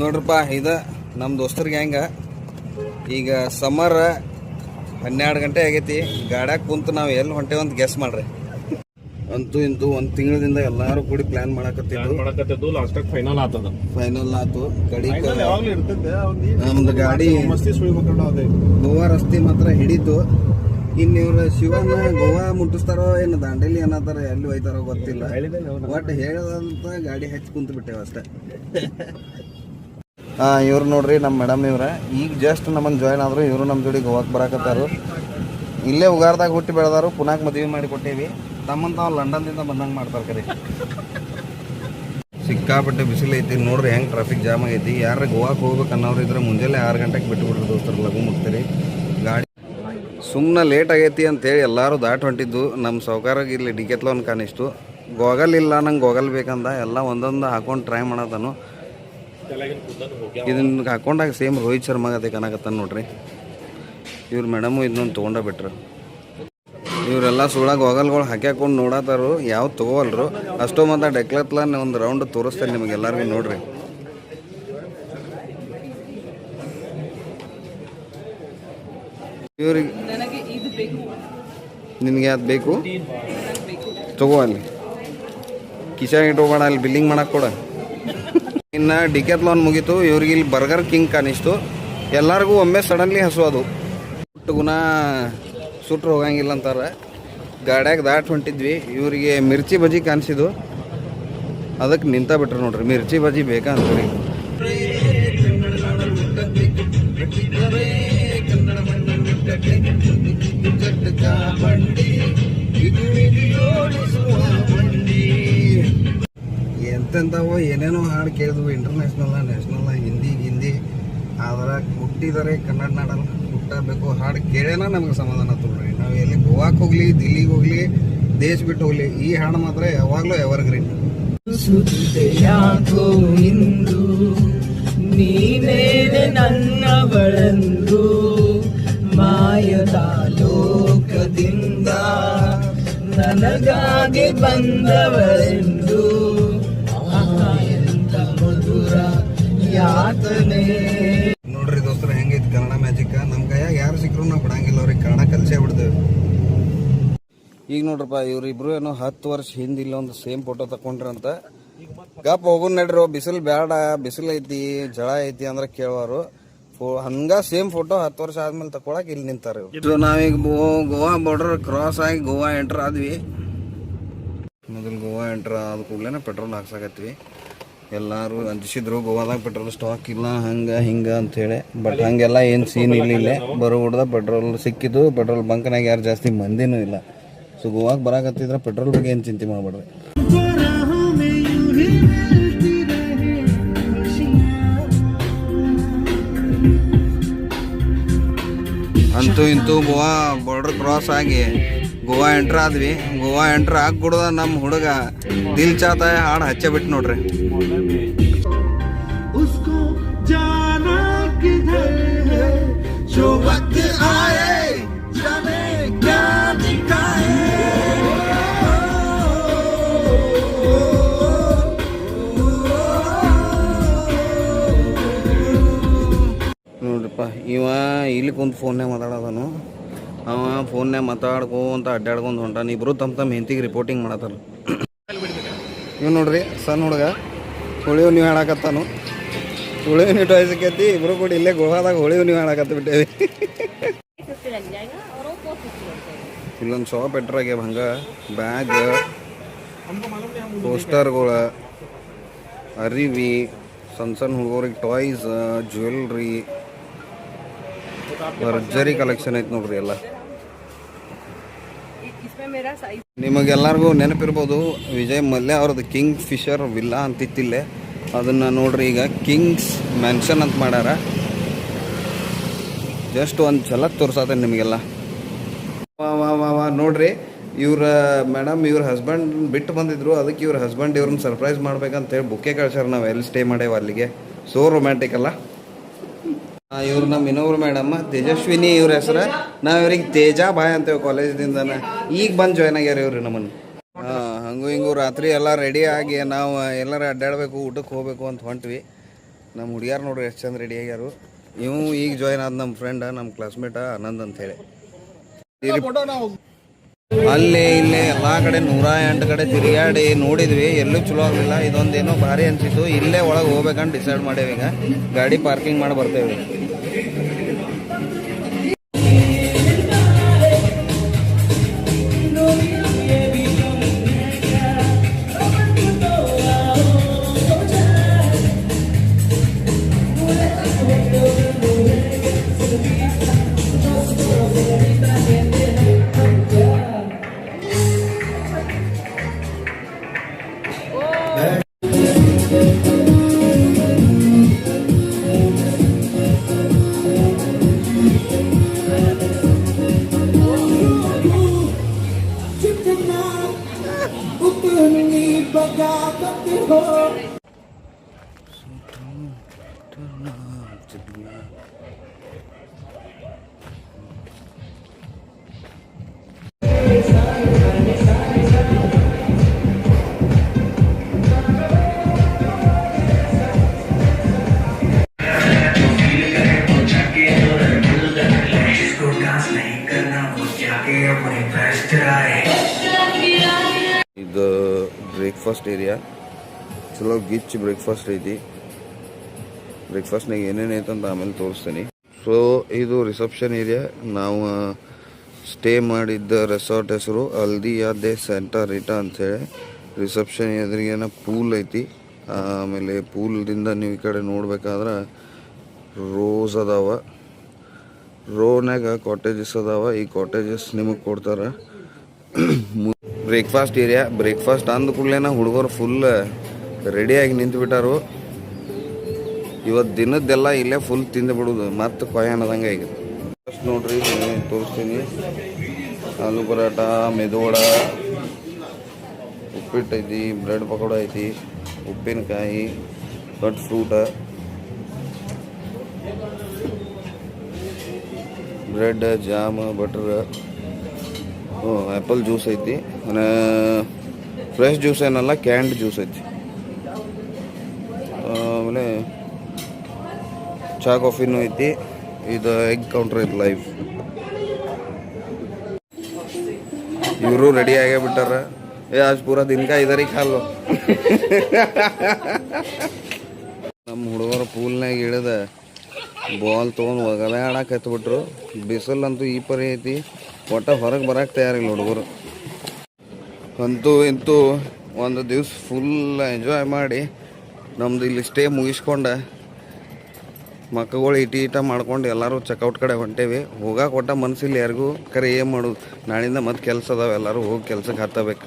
ನೋಡ್ರಪ್ಪ ಇದು ನಮ್ಮ ದೋಸ್ತರ್ ಗ್ಯಾಂಗ ಈಗ ಸಮ್ಮರ್ 12 ಗಂಟೆ ಆಗೈತಿ. ಗಾಡ್ಯಾಗ ಕುಂತು ನಾವು ಎಲ್ಲಿ ಹೊಂಟೇವೆ ಅಂತ ಗೆಸ್ ಮಾಡ್ರಿ. ಅಂತೂ ಇಂತೂ ಒಂದು ತಿಂಗಳದಿಂದ ಎಲ್ಲಾರು ಕೂಡಿ ಪ್ಲಾನ್ ಮಾಡಕತ್ತಿದ್ದು ಲಾಸ್ಟಾಗ ಫೈನಲ್ ಆತು. ನಮ್ದು ಗಾಡಿ ಗೋವಾ ರಸ್ತೆ ಮಾತ್ರ ಹಿಡಿತು. ಇನ್ನು ಇವ್ರ ಶಿವನ ಗೋವಾ ಮುಟ್ಟಿಸ್ತಾರೋ ಏನು ದಾಂಡೇಲಿ ಅನ್ನತಾರ ಎಲ್ಲಿ ಹೋಯ್ತಾರೋ ಗೊತ್ತಿಲ್ಲ. ಒಟ್ಟು ಹೇಳದಂತ ಗಾಡಿ ಹಚ್ಚಿ ಕುಂತು ಬಿಟ್ಟೇವ ಅಷ್ಟೇ. ಇವ್ರು ನೋಡ್ರಿ ನಮ್ಮ ಮೇಡಮ್ ಇವ್ರ ಈಗ ಜಸ್ಟ್ ನಮ್ಮನ್ನು ಜಾಯ್ನ್ ಆದ್ರು. ಇವರು ನಮ್ಮ ಜೋಡಿ ಗೋವಾಕ್ಕೆ ಬರಾಕತ್ತಾರು. ಇಲ್ಲೇ ಉಗಾರದಾಗ ಹುಟ್ಟಿ ಬೆಳೆದಾರು. ಪುನಾಕ್ ಮದುವೆ ಮಾಡಿ ಕೊಟ್ಟೇವಿ. ತಮ್ಮಂತ ಲಂಡನ್ದಿಂದ ಬಂದಂಗೆ ಮಾಡ್ತಾರೆ ಕರೆ. ಸಿಕ್ಕಾಪಟ್ಟೆ ಬಿಸಿಲು ಐತಿ ನೋಡ್ರಿ ಹೆಂಗೆ ಟ್ರಾಫಿಕ್ ಜಾಮ್ ಆಗೈತಿ. ಯಾರು ಗೋವಾಕ್ಕೆ ಹೋಗ್ಬೇಕು ಅನ್ನೋರು ಇದ್ರೆ ಮುಂಜಾನೆ 6 ಗಂಟೆಗೆ ಬಿಟ್ಟು ಬಿಡ್ರಿ ದೋಸ್ತರು, ಲಘು ಮುಗ್ತೀರಿ. ಗಾಡಿ ಸುಮ್ಮನೆ ಲೇಟ್ ಆಗೈತಿ ಅಂತೇಳಿ ಎಲ್ಲರೂ ದಾಟ್ ಹೊಂಟಿದ್ದು. ನಮ್ಮ ಸೌಕಾರಾಗ ಇಲ್ಲಿ ಡಿಕೆತ್ಲೋನ್ ಕಾಣಿಸ್ತು. ಗೋಗಲ್ ಇಲ್ಲ, ನಂಗೆ ಗೋಗಲ್ ಬೇಕಂದ. ಎಲ್ಲ ಒಂದೊಂದು ಹಾಕೊಂಡು ಟ್ರೈ ಮಾಡತಾನು. ಇದನ್ನ ಹಾಕೊಂಡಾಗ ಸೇಮ್ ರೋಹಿತ್ ಶರ್ಮಾ ಅದೇ ಕಾಣಕತ್ತಾನ ನೋಡ್ರಿ. ಇವ್ರು ಮೇಡಮು ಇದನ್ನೊಂದು ತೊಗೊಂಡ ಬಿಟ್ರು. ಇವರೆಲ್ಲ ಸುಳ್ಳ ಗೋಗಲ್ಗಳು ಹಾಕ್ಯಾಕೊಂಡು ನೋಡತ್ತಾರು, ಯಾವ ತೊಗೋವಲ್ರು. ಅಷ್ಟೋ ಮತ್ತು ಡೆಕ್ಲತ್ಲಾನ್ ಒಂದು ರೌಂಡ್ ತೋರಿಸ್ತೇನೆ ನಿಮಗೆಲ್ಲರಿಗೂ ನೋಡ್ರಿ. ಇವ್ರಿಗೆ ನಿನಗೆ ಯಾವ್ದು ಬೇಕು ತಗೋ, ಅಲ್ಲಿ ಕಿಶನ್ ಇಟ್ಕೋಬೇಡ, ಅಲ್ಲಿ ಬಿಲ್ಲಿಂಗ್ ಮಾಡಕ್ಕೆ ಕೊಡ. ಇನ್ನು ಡಿಕೆತ್ಲಾನ್ ಮುಗೀತು. ಇವ್ರಿಗೆ ಇಲ್ಲಿ ಬರ್ಗರ್ ಕಿಂಗ್ ಕಾಣಿಸ್ತು. ಎಲ್ಲರಿಗೂ ಒಮ್ಮೆ ಸಡನ್ಲಿ ಹಸು ಅದು. ಗುಣ ಸುಟ್ರು ಹೋಗಂಗಿಲ್ಲ ಅಂತಾರೆ. ಗಾಡ್ಯಾಗ ದಾಟ್ ಹೊಂಟಿದ್ವಿ. ಇವರಿಗೆ ಮಿರ್ಚಿ ಬಜ್ಜಿ ಕಾಣಿಸಿದ್ದು, ಅದಕ್ಕೆ ನಿಂತ ಬಿಟ್ರು ನೋಡ್ರಿ. ಮಿರ್ಚಿ ಬಜ್ಜಿ ಬೇಕಾ ಅಂತೀರಿ. ಎಂತೆಂಥವೋ ಏನೇನೋ ಹಾಡು ಕೇಳಿದ್ವು. International, national, Hindi. ಆದ್ರೆ ಹುಟ್ಟಿದರೆ ಕನ್ನಡ ನಾಡಲ್ಲ, ಹುಟ್ಟಬೇಕು. ಹಾಡು ಕೇಳೇನ ನಮ್ಗೆ ಸಮಾಧಾನ ತೊಗೊಳ್ರಿ. ನಾವು ಎಲ್ಲಿ ಗೋವಾಕ್ಕೆ ಹೋಗ್ಲಿ, ದಿಲ್ಲಿಗೆ ಹೋಗ್ಲಿ, ದೇಶ ಬಿಟ್ಟು ಹೋಗ್ಲಿ, ಈ ಹಾಡು ಮಾತ್ರ ಯಾವಾಗಲೂ ಎವರ್ಗ್ರೀನ್. ಇಂದು ನೀನೇನೆ ನನ್ನವಳೆಂದು ಮಾಯದ ಲೋಕದಿಂದ ನನಗಾಗಿ ಬಂದವಳೆಂದು ಎಂತ ಮಧುರ ಯಾತನೆ. ನೋಡ್ರಿ ದೋಸ್ತರ ಹೆಂಗೈತಿ ಕನ್ನಡ ಮ್ಯಾಜಿಕ್. ನಮ್ಮ ಕೈಯಾಗ ಯಾರು ಸಿಕ್ಕರು ನಾವು ಬಿಡಂಗಿಲ್ಲ. ಅವ್ರಿಗೆ ಕನ್ನಡ ಕಲಿಸೇ ಬಿಡ್ತೇವೆ. ಈಗ ನೋಡ್ರಪ್ಪ ಇವ್ರಿಬ್ರು ಏನೋ 10 ವರ್ಷ ಹಿಂದೆ ಇಲ್ಲೊಂದು ಸೇಮ್ ಫೋಟೋ ತಕೊಂಡ್ರಂತ. ಗಪ್ ಹೋಗೋನ್ ನಡ್ರಿ, ಬಿಸಿಲು ಬೇಡ, ಬಿಸಿಲು ಐತಿ, ಜಳ ಐತಿ ಅಂದ್ರೆ ಕೇಳೋರು. ಹಂಗ ಸೇಮ್ ಫೋಟೋ 10 ವರ್ಷ ಆದ್ಮೇಲೆ ತಕೊಳಕ್ ಇಲ್ಲಿ ನಿಂತಾರ. ನಾವೀಗ ಗೋವಾ ಬಾರ್ಡರ್ ಕ್ರಾಸ್ ಆಗಿ ಗೋವಾ ಎಂಟರ್ ಆದ್ವಿ. ಮೊದಲು ಗೋವಾ ಎಂಟರ್ ಆದ ಕೂಡಲೇ ಪೆಟ್ರೋಲ್ ಹಾಕ್ಸಾಕತ್ವಿ. ಎಲ್ಲರೂ ಅಂಜಿಸಿದ್ರು ಗೋವಾದಾಗ ಪೆಟ್ರೋಲ್ ಸ್ಟಾಕ್ ಇಲ್ಲ ಹಂಗೆ ಹಿಂಗೆ ಅಂಥೇಳಿ. ಬಟ್ ಹಂಗೆಲ್ಲ ಏನು ಸೀನ್ ಇರಲಿಲ್ಲ. ಬರೋ ಹುಡ್ದ ಪೆಟ್ರೋಲ್ ಸಿಕ್ಕಿದ್ದು. ಪೆಟ್ರೋಲ್ ಬಂಕ್ನಾಗ ಯಾರು ಜಾಸ್ತಿ ಮಂದಿನೂ ಇಲ್ಲ. ಸೊ ಗೋವಾಗೆ ಬರಾಕತ್ತಿದ್ರೆ ಪೆಟ್ರೋಲ್ ಬಗ್ಗೆ ಏನು ಚಿಂತೆ ಮಾಡಬೇಡ್ರಿ. ಅಂತೂ ಇಂತೂ ಗೋವಾ ಬಾರ್ಡರ್ ಕ್ರಾಸ್ ಆಗಿ ಗೋವಾ ಎಂಟ್ರ್ ಆದ್ವಿ. ಗೋವಾ ಎಂಟ್ರ್ ಆಗ್ಬಿಡ್ದ ನಮ್ಮ ಹುಡುಗ ದಿಲ್ ಚಾತ ಹಾಡು ಹಚ್ಚೆ ಬಿಟ್ಟು ನೋಡ್ರಿ. ನೋಡ್ರಿಪ್ಪ ಇವ ಇಲ್ಲಿ ಕುಂತು ಫೋನ್ಯಾಗ ಮಾತಾಡೋದನು. ಅವ ಫೋನ್ಯಾಗ ಮಾತಾಡ್ಕೊಂತ ಅಡ್ಡಾಡ್ಕೊಂತ ಹೊಂಟಾನ. ಇಬ್ರು ತಮ್ಮ ಹೆಂಡತಿಗೆ ರಿಪೋರ್ಟಿಂಗ್ ಮಾಡತ್ತಾರ. ಇವ್ ನೋಡ್ರಿ ಸಣ್ಣ ಹುಡುಗ ಹೋಳಿ ನೀವು ಹಾಡಾಕತ್ತಾನು. ಹೋಳಿ ನೀಟು ವಯಸ್ಸಕ್ಕೈತಿ. ಇಬ್ರು ಕೂಡ ಇಲ್ಲೇ ಗೋವಾದಾಗ ಹೋಳಿ ನೀವು ಹಾಡಾಕತ್ತ ಬಿಟ್ಟೇವಿ. ಇಲ್ಲೊಂದು ಶಾಪ್ ಎಟ್ರಾಗ್ಯಾವ ಹಂಗೆ. ಬ್ಯಾಗ್, ಪೋಸ್ಟರ್ಗಳು, ಅರಿವಿ, ಸಣ್ಣ ಹುಡುಗರಿಗೆ ಟಾಯ್ಸ್, ಜ್ಯುವೆಲ್ರಿ, ಭರ್ಜರಿ ಕಲೆಕ್ಷನ್ ಐತೆ ನೋಡ್ರಿ ಎಲ್ಲ. ನಿಮಗೆಲ್ಲರಿಗೂ ನೆನಪಿರ್ಬೋದು ವಿಜಯ್ ಮಲ್ಯ ಅವ್ರದ್ದು ಕಿಂಗ್ ಫಿಶರ್ ವಿಲ್ಲಾ ಅಂತಿತ್ತಿಲ್ಲೇ. ಅದನ್ನು ನೋಡ್ರಿ ಈಗ ಕಿಂಗ್ಸ್ ಮ್ಯಾನ್ಷನ್ ಅಂತ ಮಾಡ್ಯಾರ. ಜಸ್ಟ್ ಒಂದು ಝಲಕ್ ತೋರ್ಸತ್ತೇನೆ ನಿಮಗೆಲ್ಲ. ವಾ ನೋಡ್ರಿ, ಇವ್ರ ಮೇಡಮ್ ಇವ್ರ ಹಸ್ಬೆಂಡ್ ಬಿಟ್ಟು ಬಂದಿದ್ರು. ಅದಕ್ಕೆ ಇವ್ರ ಹಸ್ಬೆಂಡ್ ಇವ್ರನ್ನ ಸರ್ಪ್ರೈಸ್ ಮಾಡ್ಬೇಕಂತೇಳಿ ಬುಕ್ಕೆ ಕಳ್ಸ್ಯಾರ. ನಾವು ಎಲ್ಲಿ ಸ್ಟೇ ಮಾಡೇವ ಅಲ್ಲಿಗೆ. ಸೋ ರೊಮ್ಯಾಂಟಿಕ್ ಅಲ್ಲ. ಇವ್ರು ನಮ್ಮ ಇನ್ನೊಬ್ರು ಮೇಡಮ್ಮ ತೇಜಸ್ವಿನಿ ಇವ್ರ ಹೆಸರು. ನಾವು ಇವ್ರಿಗೆ ತೇಜ ಬಾಯ್ ಅಂತೇವೆ ಕಾಲೇಜ್ದಿಂದನ. ಈಗ ಬಂದು ಜಾಯ್ನ್ ಆಗ್ಯಾರ ಇವ್ರಿ ನಮ್ಮನ್ನು. ಹಂಗೂ ಹಿಂಗೂ ರಾತ್ರಿ ಎಲ್ಲ ರೆಡಿ ಆಗಿ ನಾವು ಎಲ್ಲರೂ ಅಡ್ಡಾಡಬೇಕು, ಊಟಕ್ಕೆ ಹೋಗ್ಬೇಕು ಅಂತ ಹೊಂಟ್ವಿ. ನಮ್ಮ ಹುಡುಗಿಯಾರು ನೋಡ್ರಿ ಎಷ್ಟು ಚಂದ ರೆಡಿ ಆಗ್ಯಾರು. ಇವು ಈಗ ಜಾಯ್ನ್ ಆದ ನಮ್ಮ ಫ್ರೆಂಡ್, ನಮ್ಮ ಕ್ಲಾಸ್ಮೇಟ ಆನಂದ್ ಅಂತೇಳಿ. ಅಲ್ಲೇ ಇಲ್ಲೇ ಎಲ್ಲ ಕಡೆ 108 ಕಡೆ ತಿರುಗಾಡಿ ನೋಡಿದ್ವಿ, ಎಲ್ಲೂ ಚಲೋ ಆಗಲಿಲ್ಲ. ಇದೊಂದೇನೋ ಭಾರಿ ಅನಿಸಿತ್ತು. ಇಲ್ಲೇ ಒಳಗೆ ಹೋಗ್ಬೇಕಂತ ಡಿಸೈಡ್ ಮಾಡೇವಿ. ಈಗ ಗಾಡಿ ಪಾರ್ಕಿಂಗ್ ಮಾಡಿ ಬರ್ತೇವೆ. ಇದು ಬ್ರೇಕ್ಫಾಸ್ಟ್ ಏರಿಯಾ, ಚಲೋ ಗಿಚ್ ಬ್ರೇಕ್ಫಾಸ್ಟ್ ಐತಿ. ಬ್ರೇಕ್ಫಾಸ್ಟ್ನಾಗ ಏನೇನು ಐತಂತ ಆಮೇಲೆ ತೋರಿಸ್ತೀನಿ. ಸೊ ಇದು ರಿಸೆಪ್ಷನ್ ಏರಿಯಾ. ನಾವು ಸ್ಟೇ ಮಾಡಿದ್ದ ರೆಸಾರ್ಟ್ ಹೆಸರು ಹಲ್ದಿಯಾ ದೆ ಸ್ಯಾಂಟಾ ರೀಟಾ ಅಂಥೇಳಿ. ರಿಸೆಪ್ಷನ್ ಎದುರಿಗೇನ ಪೂಲ್ ಐತಿ. ಆಮೇಲೆ ಪೂಲ್ದಿಂದ ನೀವು ಈ ಕಡೆ ನೋಡ್ಬೇಕಾದ್ರೆ ರೋಸ್ ಅದಾವ. ರೋನಾಗ ಕಾಟೇಜಸ್ ಅದಾವ. ಈ ಕಾಟೇಜಸ್ ನಿಮಗೆ ಕೊಡ್ತಾರೆ. Breakfast area. ಬ್ರೇಕ್ಫಾಸ್ಟ್ ಅಂದ ಕೂಡಲೇನ ಹುಡುಗರು ಫುಲ್ ರೆಡಿಯಾಗಿ ನಿಂತು ಬಿಟ್ಟಾರು. ಇವತ್ತು ದಿನದ್ದೆಲ್ಲ ಇಲ್ಲೇ ಫುಲ್ ತಿಂದು ಬಿಡೋದು, ಮತ್ತು ಕೊಯ್ಯಾನದಂಗೆ ಈಗ. ಫಸ್ಟ್ ನೋಡ್ರಿ ತೋರಿಸ್ತೀನಿ. ಆಲೂ ಪರಾಟ, ಮೆದುವಡ, ಉಪ್ಪಿಟ್ಟು ಐತಿ, ಬ್ರೆಡ್ ಪಕೋಡ ಐತಿ, ಉಪ್ಪಿನಕಾಯಿ, cut ಫ್ರೂಟ, bread, jam, butter, apple juice ಐತಿ. ಫ್ರೆಶ್ ಜ್ಯೂಸ್ ಏನಲ್ಲ, ಕ್ಯಾಂಡ್ ಜ್ಯೂಸ್ ಐತಿ. ಆಮೇಲೆ ಚಹಾ ಕಾಫಿನೂ ಐತಿ. ಇದು ಎಗ್ ಕೌಂಟ್ರ್ ಐತಿ ಲೈವ್. ಇವರು ರೆಡಿ ಆಗೇ ಬಿಟ್ಟಾರ. आज पूरा दिन का इधर ही खा लो. ನಮ್ಮ ಹುಡುಗರು ಪೂಲ್ನಾಗ ಇಳಿದ ಬಾಲ್ ತೊಗೊಂಡು ಒಗಲೆ ಆಡಕ್ಕೆ ಹತ್ಬಿಟ್ರು. ಬಿಸಿಲಂತೂ ಈ ಪರಿ ಐತಿ, ಒಟ್ಟ ಹೊರಗೆ ಬರಕ್ಕೆ ತಯಾರಿಲ್ಲ ಹುಡುಗರು. ಅಂತೂ ಇಂತೂ ಒಂದು ದಿವ್ಸ ಫುಲ್ ಎಂಜಾಯ್ ಮಾಡಿ ನಮ್ದು ಇಲ್ಲಿ ಸ್ಟೇ ಮುಗಿಸ್ಕೊಂಡು ಮಕ್ಕಳು ಈಟ ಮಾಡ್ಕೊಂಡು ಎಲ್ಲರೂ ಚೆಕ್ಔಟ್ ಕಡೆ ಹೊಂಟೇವಿ. ಹೋಗಕ್ಕೆ ಒಟ್ಟ ಮನಸ್ಸಿಲ್ಲ ಯಾರಿಗೂ. ಕರೆ ಏನು ಮಾಡೋದು, ನಾಳಿಂದ ಮತ್ತೆ ಕೆಲಸ ಅದಾವೆ, ಎಲ್ಲರೂ ಹೋಗಿ ಕೆಲ್ಸಕ್ಕೆ ಹತ್ತಬೇಕು.